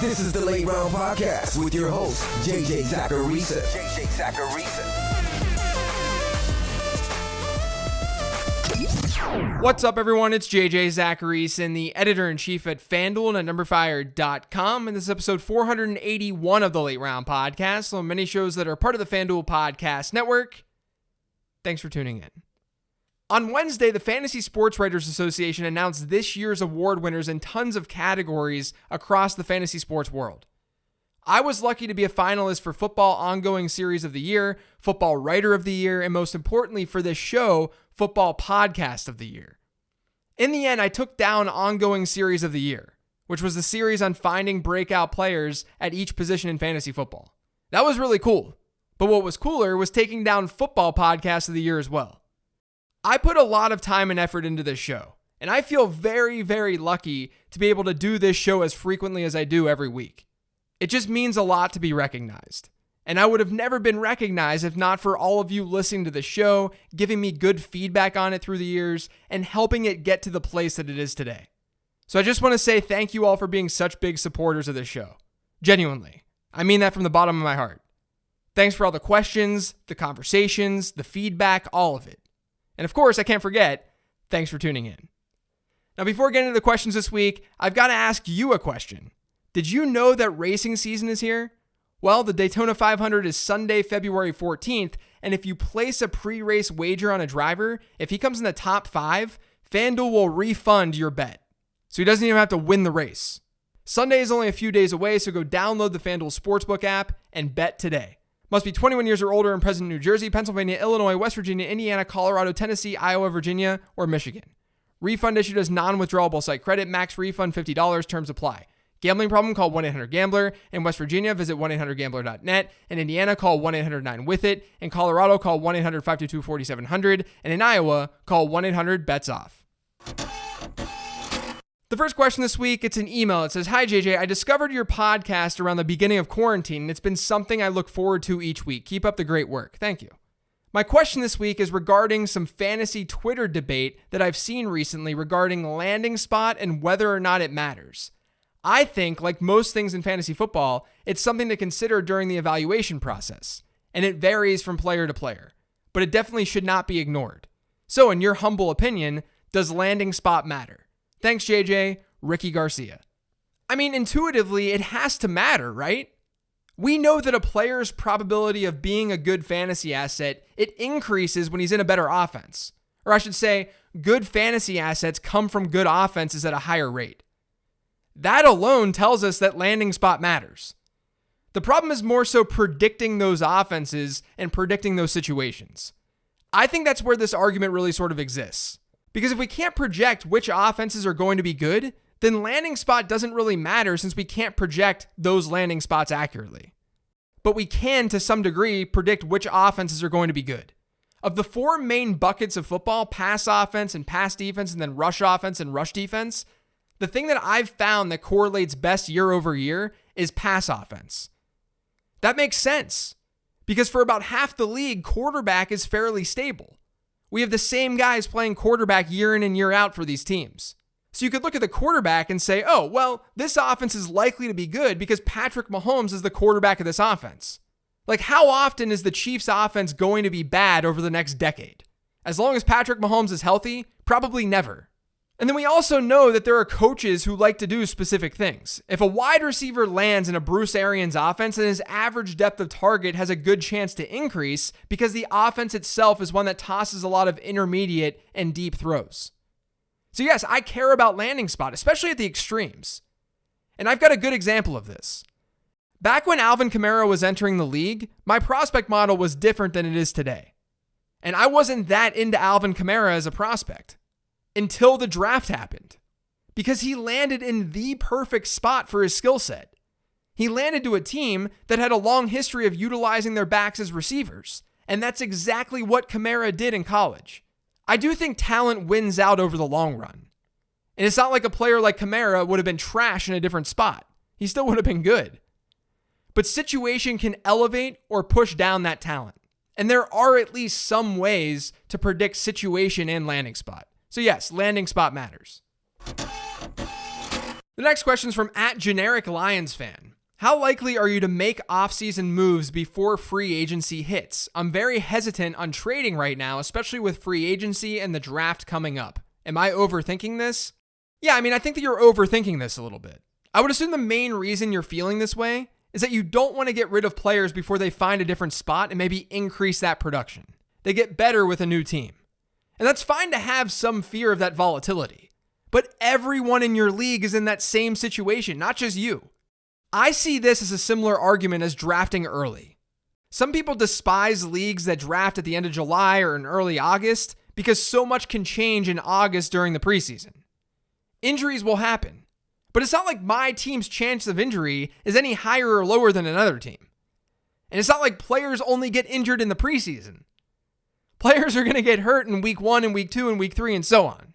This is the Late Round Podcast with your host, JJ Zacharisa. What's up, everyone? It's JJ Zacharisa, the editor-in-chief at FanDuel and at NumberFire.com, and this is episode 481 of the Late Round Podcast, so many shows that are part of the FanDuel Podcast Network. Thanks for tuning in. On Wednesday, the Fantasy Sports Writers Association announced this year's award winners in tons of categories across the fantasy sports world. I was lucky to be a finalist for Football Ongoing Series of the Year, Football Writer of the Year, and most importantly for this show, Football Podcast of the Year. In the end, I took down Ongoing Series of the Year, which was the series on finding breakout players at each position in fantasy football. That was really cool, but what was cooler was taking down Football Podcast of the Year as well. I put a lot of time and effort into this show, and I feel very, very lucky to be able to do this show as frequently as I do every week. It just means a lot to be recognized, and I would have never been recognized if not for all of you listening to the show, giving me good feedback on it through the years, and helping it get to the place that it is today. So I just want to say thank you all for being such big supporters of this show. Genuinely. I mean that from the bottom of my heart. Thanks for all the questions, the conversations, the feedback, all of it. And of course, I can't forget, thanks for tuning in. Now, before getting into the questions this week, I've got to ask you a question. Did you know that racing season is here? Well, the Daytona 500 is Sunday, February 14th, and if you place a pre-race wager on a driver, if he comes in the top 5, FanDuel will refund your bet. So he doesn't even have to win the race. Sunday is only a few days away, so go download the FanDuel Sportsbook app and bet today. Must be 21 years or older and present in New Jersey, Pennsylvania, Illinois, West Virginia, Indiana, Colorado, Tennessee, Iowa, Virginia, or Michigan. Refund issued as non-withdrawable site credit. Max refund $50. Terms apply. Gambling problem? Call 1-800-GAMBLER. In West Virginia, visit 1-800-GAMBLER.net. In Indiana, call 1-800-9-WITH-IT. In Colorado, call 1-800-522-4700. And in Iowa, call 1-800-BETS-OFF. The first question this week, it's an email. It says, "Hi JJ, I discovered your podcast around the beginning of quarantine, and it's been something I look forward to each week. Keep up the great work. Thank you. My question this week is regarding some fantasy Twitter debate that I've seen recently regarding landing spot and whether or not it matters. I think, like most things in fantasy football, it's something to consider during the evaluation process, and it varies from player to player, but it definitely should not be ignored. So in your humble opinion, does landing spot matter? Thanks, JJ, Ricky Garcia." I mean, intuitively, it has to matter, right? We know that a player's probability of being a good fantasy asset, it increases when he's in a better offense. Or I should say, good fantasy assets come from good offenses at a higher rate. That alone tells us that landing spot matters. The problem is more so predicting those offenses and predicting those situations. I think that's where this argument really sort of exists. Because if we can't project which offenses are going to be good, then landing spot doesn't really matter since we can't project those landing spots accurately. But we can, to some degree, predict which offenses are going to be good. Of the 4 main buckets of football, pass offense and pass defense, and then rush offense and rush defense, the thing that I've found that correlates best year over year is pass offense. That makes sense, because for about half the league, quarterback is fairly stable. We have the same guys playing quarterback year in and year out for these teams. So you could look at the quarterback and say, oh, well, this offense is likely to be good because Patrick Mahomes is the quarterback of this offense. Like, how often is the Chiefs' offense going to be bad over the next decade? As long as Patrick Mahomes is healthy, probably never. And then we also know that there are coaches who like to do specific things. If a wide receiver lands in a Bruce Arians offense, then his average depth of target has a good chance to increase because the offense itself is one that tosses a lot of intermediate and deep throws. So yes, I care about landing spot, especially at the extremes. And I've got a good example of this. Back when Alvin Kamara was entering the league, my prospect model was different than it is today. And I wasn't that into Alvin Kamara as a prospect until the draft happened, because he landed in the perfect spot for his skill set. He landed to a team that had a long history of utilizing their backs as receivers, and that's exactly what Kamara did in college. I do think talent wins out over the long run. And it's not like a player like Kamara would have been trash in a different spot. He still would have been good. But situation can elevate or push down that talent. And there are at least some ways to predict situation and landing spot. So yes, landing spot matters. The The next question is from @GenericLionsFan. How likely are you to make offseason moves before free agency hits? I'm very hesitant on trading right now, especially with free agency and the draft coming up. Am I overthinking this? Yeah, I think that you're overthinking this a little bit. I would assume the main reason you're feeling this way is that you don't want to get rid of players before they find a different spot and maybe increase that production. They get better with a new team. And that's fine to have some fear of that volatility. But everyone in your league is in that same situation, not just you. I see this as a similar argument as drafting early. Some people despise leagues that draft at the end of July or in early August because so much can change in August during the preseason. Injuries will happen, but it's not like my team's chance of injury is any higher or lower than another team. And it's not like players only get injured in the preseason. Players are going to get hurt in week 1 and week 2 and week 3 and so on.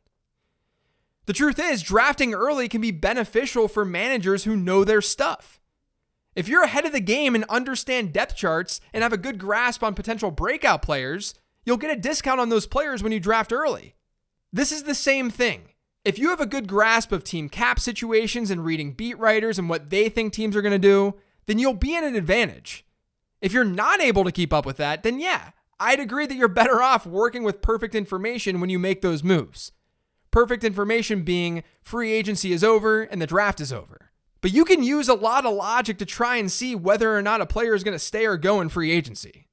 The truth is, drafting early can be beneficial for managers who know their stuff. If you're ahead of the game and understand depth charts and have a good grasp on potential breakout players, you'll get a discount on those players when you draft early. This is the same thing. If you have a good grasp of team cap situations and reading beat writers and what they think teams are going to do, then you'll be in an advantage. If you're not able to keep up with that, then yeah, I'd agree that you're better off working with perfect information when you make those moves. Perfect information being free agency is over and the draft is over. But you can use a lot of logic to try and see whether or not a player is going to stay or go in free agency,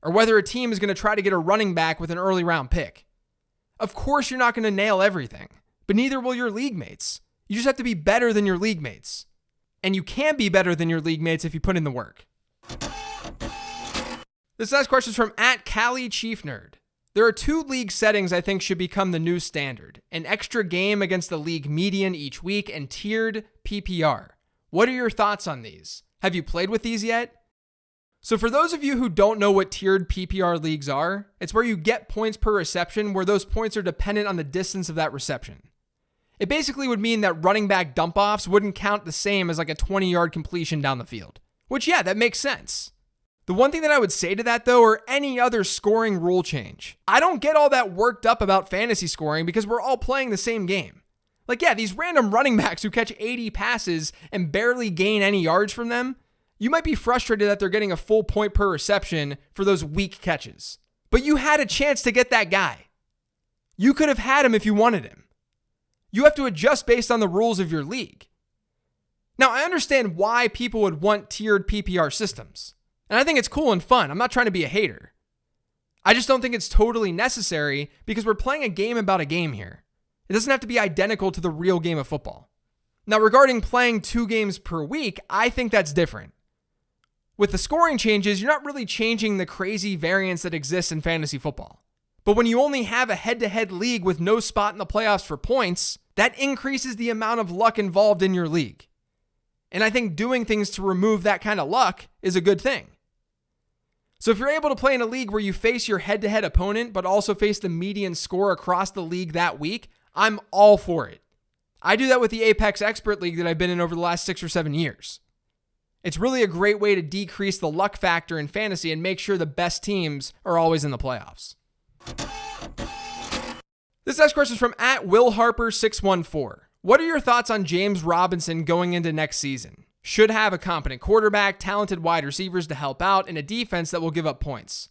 or whether a team is going to try to get a running back with an early round pick. Of course, you're not going to nail everything, but neither will your league mates. You just have to be better than your league mates. And you can be better than your league mates if you put in the work. This last question is from @CaliChiefNerd. There are 2 league settings I think should become the new standard: an extra game against the league median each week and tiered PPR. What are your thoughts on these? Have you played with these yet? So for those of you who don't know what tiered PPR leagues are, it's where you get points per reception, where those points are dependent on the distance of that reception. It basically would mean that running back dump-offs wouldn't count the same as like a 20-yard completion down the field. Which, yeah, that makes sense. The one thing that I would say to that, though, or any other scoring rule change, I don't get all that worked up about fantasy scoring because we're all playing the same game. Like, yeah, these random running backs who catch 80 passes and barely gain any yards from them, you might be frustrated that they're getting a full point per reception for those weak catches. But you had a chance to get that guy. You could have had him if you wanted him. You have to adjust based on the rules of your league. Now, I understand why people would want tiered PPR systems. And I think it's cool and fun. I'm not trying to be a hater. I just don't think it's totally necessary because we're playing a game about a game here. It doesn't have to be identical to the real game of football. Now, regarding playing 2 games per week, I think that's different. With the scoring changes, you're not really changing the crazy variance that exists in fantasy football. But when you only have a head-to-head league with no spot in the playoffs for points, that increases the amount of luck involved in your league. And I think doing things to remove that kind of luck is a good thing. So if you're able to play in a league where you face your head-to-head opponent, but also face the median score across the league that week, I'm all for it. I do that with the Apex Expert League that I've been in over the last 6 or 7 years. It's really a great way to decrease the luck factor in fantasy and make sure the best teams are always in the playoffs. This next question is from @WillHarper614. What are your thoughts on James Robinson going into next season? Should have a competent quarterback, talented wide receivers to help out, and a defense that will give up points.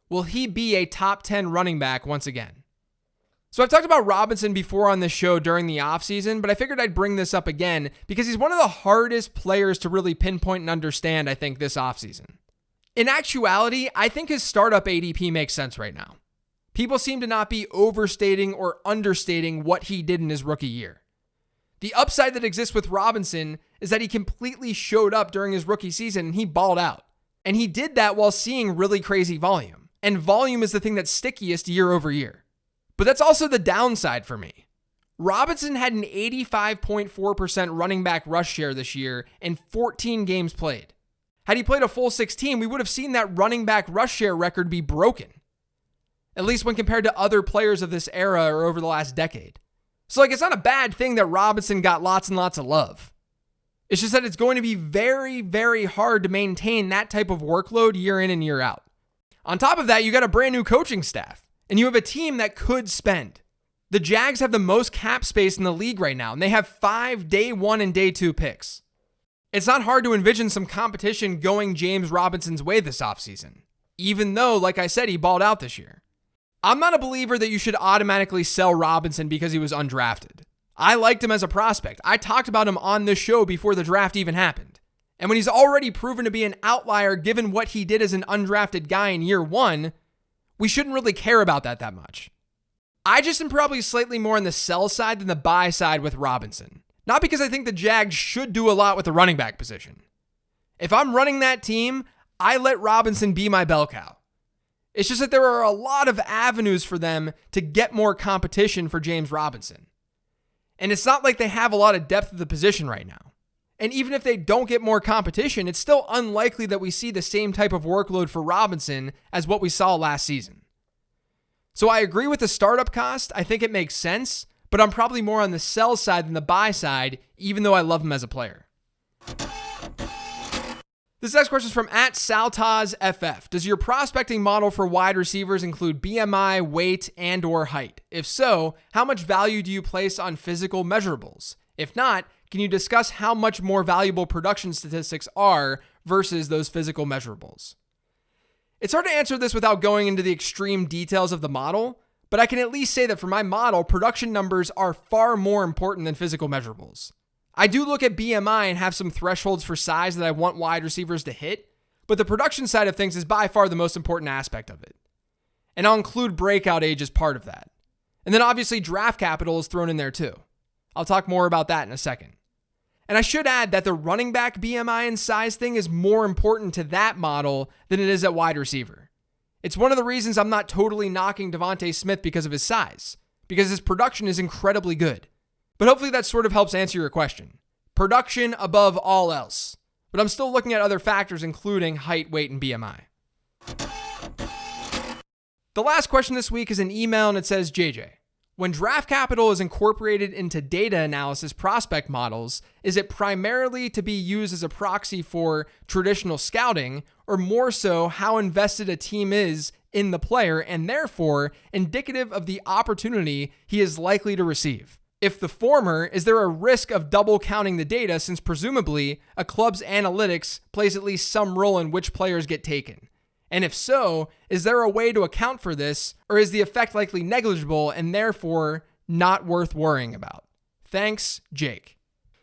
Will he be a top 10 running back once again? So I've talked about Robinson before on this show during the offseason, but I figured I'd bring this up again because he's one of the hardest players to really pinpoint and understand, I think, this offseason. In actuality, I think his startup ADP makes sense right now. People seem to not be overstating or understating what he did in his rookie year. The upside that exists with Robinson is that he completely showed up during his rookie season and he balled out. And he did that while seeing really crazy volume. And volume is the thing that's stickiest year over year. But that's also the downside for me. Robinson had an 85.4% running back rush share this year in 14 games played. Had he played a full 16, we would have seen that running back rush share record be broken. At least when compared to other players of this era or over the last decade. So it's not a bad thing that Robinson got lots and lots of love. It's just that it's going to be very, very hard to maintain that type of workload year in and year out. On top of that, you got a brand new coaching staff, and you have a team that could spend. The Jags have the most cap space in the league right now, and they have 5 day 1 and day 2 picks. It's not hard to envision some competition going James Robinson's way this offseason, even though, like I said, he balled out this year. I'm not a believer that you should automatically sell Robinson because he was undrafted. I liked him as a prospect. I talked about him on this show before the draft even happened. And when he's already proven to be an outlier given what he did as an undrafted guy in year 1, we shouldn't really care about that much. I just am probably slightly more on the sell side than the buy side with Robinson. Not because I think the Jags should do a lot with the running back position. If I'm running that team, I let Robinson be my bell cow. It's just that there are a lot of avenues for them to get more competition for James Robinson. And it's not like they have a lot of depth at the position right now. And even if they don't get more competition, it's still unlikely that we see the same type of workload for Robinson as what we saw last season. So I agree with the startup cost. I think it makes sense, but I'm probably more on the sell side than the buy side, even though I love him as a player. This next question is from @SaltazFF. Does your prospecting model for wide receivers include BMI, weight, and or height? If so, how much value do you place on physical measurables? If not, can you discuss how much more valuable production statistics are versus those physical measurables? It's hard to answer this without going into the extreme details of the model, but I can at least say that for my model, production numbers are far more important than physical measurables. I do look at BMI and have some thresholds for size that I want wide receivers to hit, but the production side of things is by far the most important aspect of it. And I'll include breakout age as part of that. And then obviously draft capital is thrown in there too. I'll talk more about that in a second. And I should add that the running back BMI and size thing is more important to that model than it is at wide receiver. It's one of the reasons I'm not totally knocking Devontae Smith because of his size, because his production is incredibly good. But hopefully that sort of helps answer your question. Production above all else. But I'm still looking at other factors including height, weight, and BMI. The last question this week is an email and it says, JJ, when draft capital is incorporated into data analysis prospect models, is it primarily to be used as a proxy for traditional scouting, or more so how invested a team is in the player and therefore indicative of the opportunity he is likely to receive? If the former, is there a risk of double counting the data since presumably a club's analytics plays at least some role in which players get taken? And if so, is there a way to account for this, or is the effect likely negligible and therefore not worth worrying about? Thanks, Jake.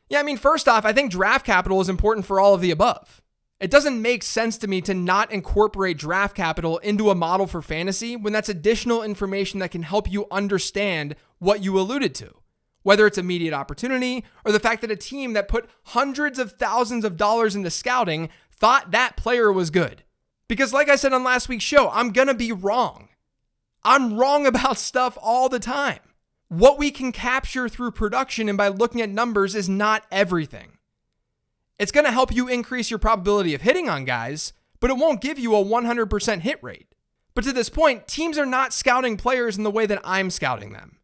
Yeah, I mean, first off, I think draft capital is important for all of the above. It doesn't make sense to me to not incorporate draft capital into a model for fantasy when that's additional information that can help you understand what you alluded to, whether it's immediate opportunity or the fact that a team that put hundreds of thousands of dollars into scouting thought that player was good. Because like I said on last week's show, I'm going to be wrong. I'm wrong about stuff all the time. What we can capture through production and by looking at numbers is not everything. It's going to help you increase your probability of hitting on guys, but it won't give you a 100% hit rate. But to this point, teams are not scouting players in the way that I'm scouting them.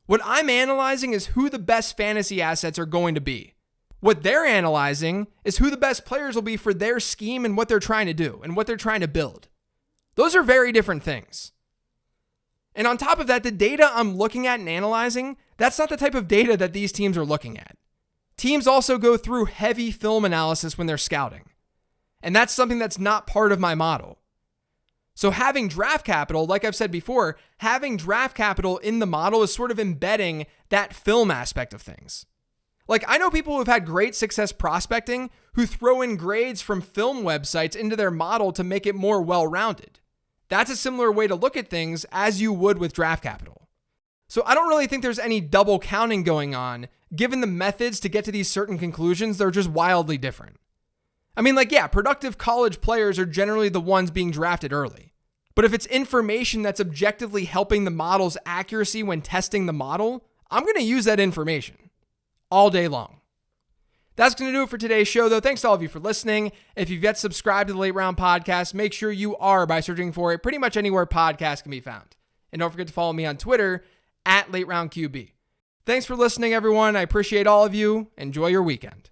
What I'm analyzing is who the best fantasy assets are going to be. What they're analyzing is who the best players will be for their scheme and what they're trying to do and what they're trying to build. Those are very different things. And on top of that, the data I'm looking at and analyzing, that's not the type of data that these teams are looking at. Teams also go through heavy film analysis when they're scouting. And that's something that's not part of my model. So having draft capital, like I've said before, having draft capital in the model is sort of embedding that film aspect of things. Like, I know people who've had great success prospecting who throw in grades from film websites into their model to make it more well-rounded. That's a similar way to look at things as you would with draft capital. So I don't really think there's any double counting going on, given the methods to get to these certain conclusions, they're just wildly different. I mean, like, yeah, productive college players are generally the ones being drafted early. But if it's information that's objectively helping the model's accuracy when testing the model, I'm going to use that information all day long. That's going to do it for today's show, though. Thanks to all of you for listening. If you've yet subscribed to the Late Round Podcast, make sure you are by searching for it pretty much anywhere podcasts can be found. And don't forget to follow me on Twitter @LateRoundQB. Thanks for listening, everyone. I appreciate all of you. Enjoy your weekend.